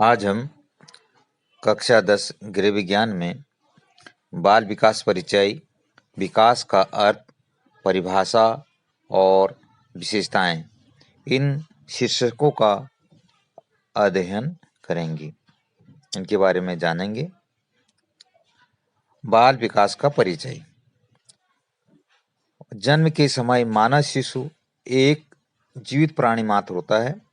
आज हम कक्षा 10 गृह विज्ञान में बाल विकास परिचय, विकास का अर्थ, परिभाषा और विशेषताएं, इन शीर्षकों का अध्ययन करेंगे। इनके बारे में जानेंगे। बाल विकास का परिचय। जन्म के समय मानव शिशु एक जीवित प्राणी मात्र होता है।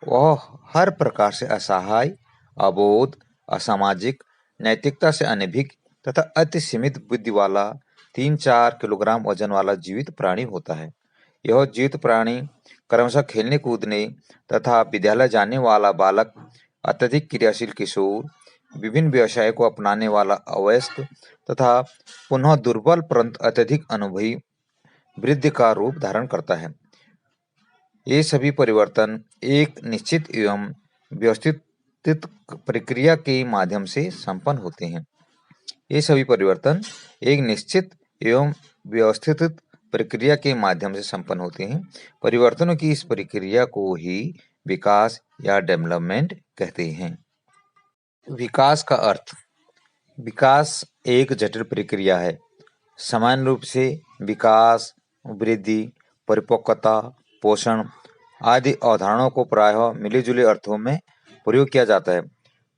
वह हर प्रकार से असहाय, अबोध, असामाजिक, नैतिकता से अनभिज्ञ तथा अति सीमित बुद्धि वाला 3-4 किलोग्राम वजन वाला जीवित प्राणी होता है। यह जीवित प्राणी क्रमशः खेलने कूदने तथा विद्यालय जाने वाला बालक, अत्यधिक क्रियाशील किशोर, विभिन्न व्यवसायों को अपनाने वाला अवयस्क तथा पुनः दुर्बल परंतु अत्यधिक अनुभवी वृद्ध का रूप धारण करता है। ये सभी परिवर्तन एक निश्चित एवं व्यवस्थित प्रक्रिया के माध्यम से संपन्न होते हैं। ये सभी परिवर्तन एक निश्चित एवं व्यवस्थित प्रक्रिया के माध्यम से संपन्न होते हैं। परिवर्तनों की इस प्रक्रिया को ही विकास या डेवलपमेंट कहते हैं। विकास का अर्थ। विकास एक जटिल प्रक्रिया है। सामान्य रूप से विकास, वृद्धि, परिपक्वता, पोषण आदि अवधारणाओं को प्रायः मिले-जुले अर्थों में प्रयोग किया जाता है,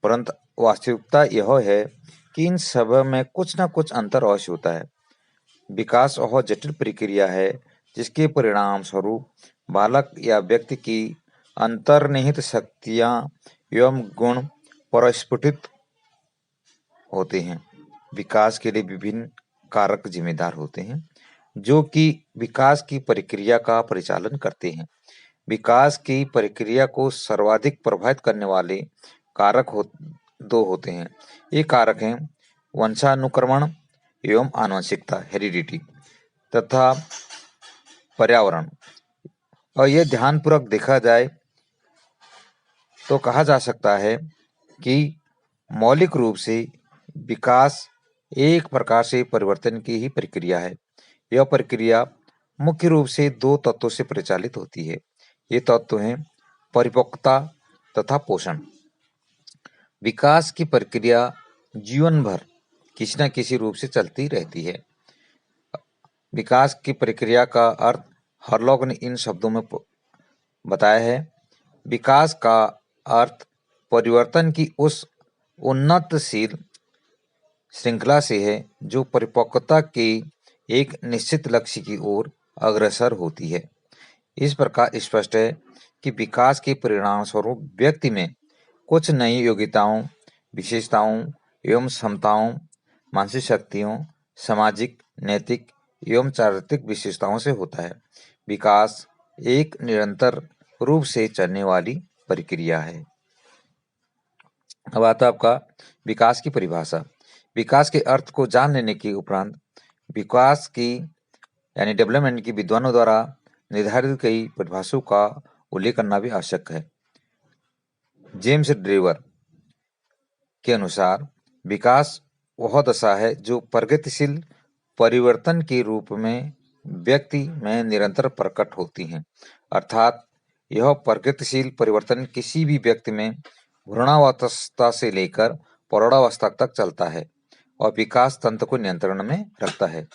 परंतु वास्तविकता यह है कि इन सब में कुछ न कुछ अंतर अवश्य होता है। विकास वह जटिल प्रक्रिया है जिसके परिणाम स्वरूप बालक या व्यक्ति की अंतर्निहित शक्तियां एवं गुण प्रस्फुटित होते हैं। विकास के लिए विभिन्न कारक जिम्मेदार होते हैं जो कि विकास की प्रक्रिया का परिचालन करते हैं। विकास की प्रक्रिया को सर्वाधिक प्रभावित करने वाले कारक दो होते हैं। ये कारक हैं वंशानुक्रमण एवं आनुवंशिकता, हेरिडिटी, तथा पर्यावरण। और यह ध्यानपूर्वक देखा जाए तो कहा जा सकता है कि मौलिक रूप से विकास एक प्रकार से परिवर्तन की ही प्रक्रिया है। यह प्रक्रिया मुख्य रूप से दो तत्वों से परिचालित होती है। ये तत्व हैं परिपक्वता तथा पोषण। विकास की प्रक्रिया जीवन भर किसी न किसी रूप से चलती रहती है। विकास की प्रक्रिया का अर्थ हरलॉक ने इन शब्दों में बताया है। विकास का अर्थ परिवर्तन की उस उन्नतशील श्रृंखला से है जो परिपक्वता के एक निश्चित लक्ष्य की ओर अग्रसर होती है। इस प्रकार स्पष्ट है कि विकास के परिणाम स्वरूप व्यक्ति में कुछ नई योग्यताओं, विशेषताओं एवं क्षमताओं, मानसिक शक्तियों, सामाजिक, नैतिक एवं चारित्रिक विशेषताओं से होता है। विकास एक निरंतर रूप से चलने वाली प्रक्रिया है। अब आता है आपका विकास की परिभाषा। विकास के अर्थ को जान लेने के उपरांत विकास की यानी डेवलपमेंट की विद्वानों द्वारा निर्धारित कई परिभाषाओं का उल्लेख करना भी आवश्यक है। जेम्स ड्रेवर के अनुसार विकास वह दशा है जो प्रगतिशील परिवर्तन के रूप में व्यक्ति में निरंतर प्रकट होती हैं। अर्थात यह प्रगतिशील परिवर्तन किसी भी व्यक्ति में भ्रूणावस्था से लेकर प्रौढ़ावस्था तक चलता है और विकास तंत्र को नियंत्रण में रखता है।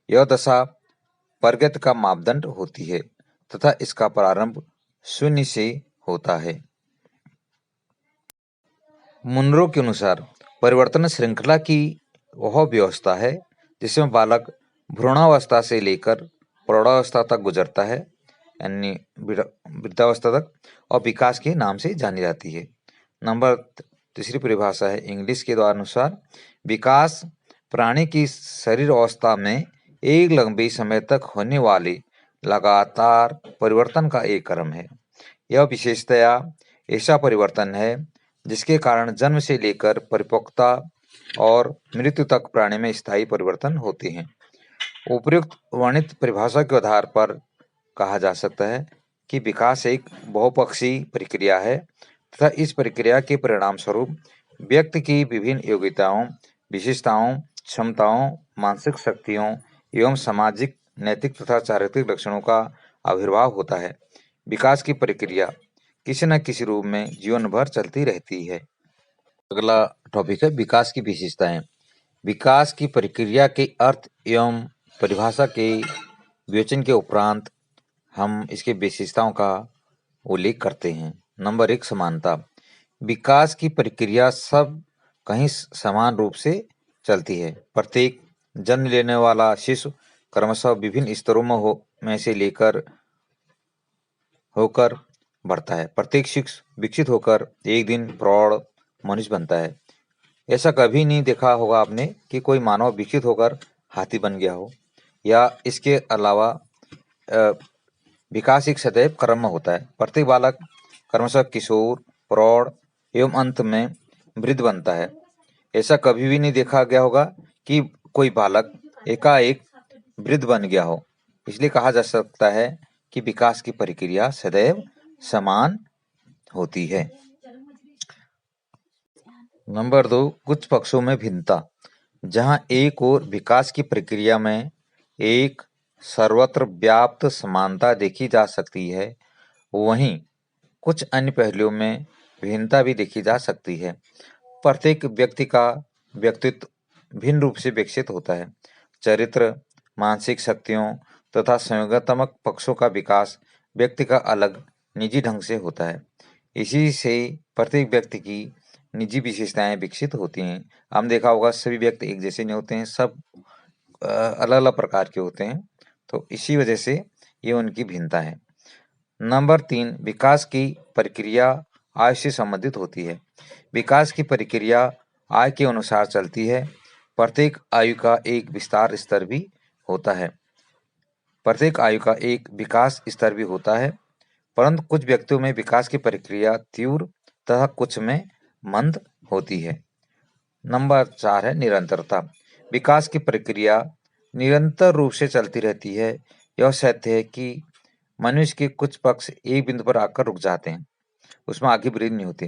यह दशा प्रगति का मापदंड होती है तथा इसका प्रारंभ शून्य से होता है। मुनरो के अनुसार परिवर्तन श्रृंखला की वह व्यवस्था है जिसमें बालक भ्रूणावस्था से लेकर प्रौढ़ावस्था तक गुजरता है, यानी वृद्धावस्था तक, और विकास के नाम से जानी जाती है। नंबर तीसरी परिभाषा है इंग्लिश के द्वारा अनुसार विकास प्राणी की शरीर अवस्था में एक लंबे समय तक होने वाले लगातार परिवर्तन का एक क्रम है। यह विशेषतया ऐसा परिवर्तन है जिसके कारण जन्म से लेकर परिपक्वता और मृत्यु तक प्राणी में स्थायी परिवर्तन होते हैं। उपयुक्त वर्णित परिभाषा के आधार पर कहा जा सकता है कि विकास एक बहुपक्षीय प्रक्रिया है तथा इस प्रक्रिया के परिणाम स्वरूप व्यक्ति की विभिन्न योग्यताओं, विशेषताओं, क्षमताओं, मानसिक शक्तियों एवं सामाजिक, नैतिक तथा चारित्रिक लक्षणों का आविर्भाव होता है। विकास की प्रक्रिया किसी न किसी रूप में जीवन भर चलती रहती है। अगला टॉपिक है विकास की विशेषताएं। विकास की प्रक्रिया के अर्थ एवं परिभाषा के विवेचन के उपरांत हम इसके विशेषताओं का उल्लेख करते हैं। नंबर 1, समानता। विकास की प्रक्रिया सब कहीं समान रूप से चलती है। प्रत्येक जन्म लेने वाला शिशु क्रमशः विभिन्न स्तरों में से लेकर होकर बढ़ता है। प्रत्येक शिशु विकसित होकर एक दिन प्रौढ़ मनुष्य बनता है। ऐसा कभी नहीं देखा होगा आपने कि कोई मानव विकसित होकर हाथी बन गया हो। या इसके अलावा विकास एक सदैव क्रम में होता है। प्रत्येक बालक क्रमशः किशोर, प्रौढ़ एवं अंत में वृद्ध बनता है। ऐसा कभी भी नहीं देखा गया होगा कि कोई बालक एकाएक वृद्ध बन गया हो। इसलिए कहा जा सकता है कि विकास की प्रक्रिया सदैव समान होती है। नंबर 2, कुछ पक्षों में भिन्नता। जहां एक और विकास की प्रक्रिया में एक सर्वत्र व्याप्त समानता देखी जा सकती है, वहीं कुछ अन्य पहलुओं में भिन्नता भी देखी जा सकती है। प्रत्येक व्यक्ति का व्यक्तित्व भिन्न रूप से विकसित होता है। चरित्र, मानसिक शक्तियों तथा संवेगात्मक पक्षों का विकास व्यक्ति का अलग निजी ढंग से होता है। इसी से प्रत्येक व्यक्ति की निजी विशेषताएं विकसित होती हैं। हम देखा होगा सभी व्यक्ति एक जैसे नहीं होते हैं, सब अलग अलग प्रकार के होते हैं। तो इसी वजह से ये उनकी भिन्नता है। नंबर 3, विकास की प्रक्रिया आय से संबंधित होती है। विकास की प्रक्रिया आय के अनुसार चलती है। प्रत्येक आयु का एक विस्तार स्तर भी होता है। प्रत्येक आयु का एक विकास स्तर भी होता है, परंतु कुछ व्यक्तियों में विकास की प्रक्रिया तीव्र तथा कुछ में मंद होती है। नंबर 4 है निरंतरता। विकास की प्रक्रिया निरंतर रूप से चलती रहती है। यह सत्य है कि मनुष्य के कुछ पक्ष एक बिंदु पर आकर रुक जाते हैं, उसमें आगे वृद्धि नहीं होती,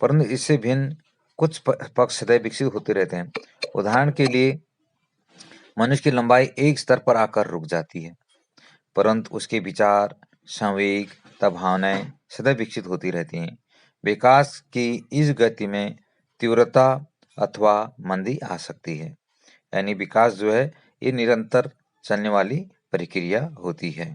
परंतु इससे भिन्न कुछ पक्ष सदैव विकसित होते रहते हैं। उदाहरण के लिए मनुष्य की लंबाई एक स्तर पर आकर रुक जाती है, परंतु उसके विचार, संवेग तथा भावनाएं सदैव विकसित होती रहती हैं। विकास की इस गति में तीव्रता अथवा मंदी आ सकती है। यानी विकास जो है ये निरंतर चलने वाली प्रक्रिया होती है।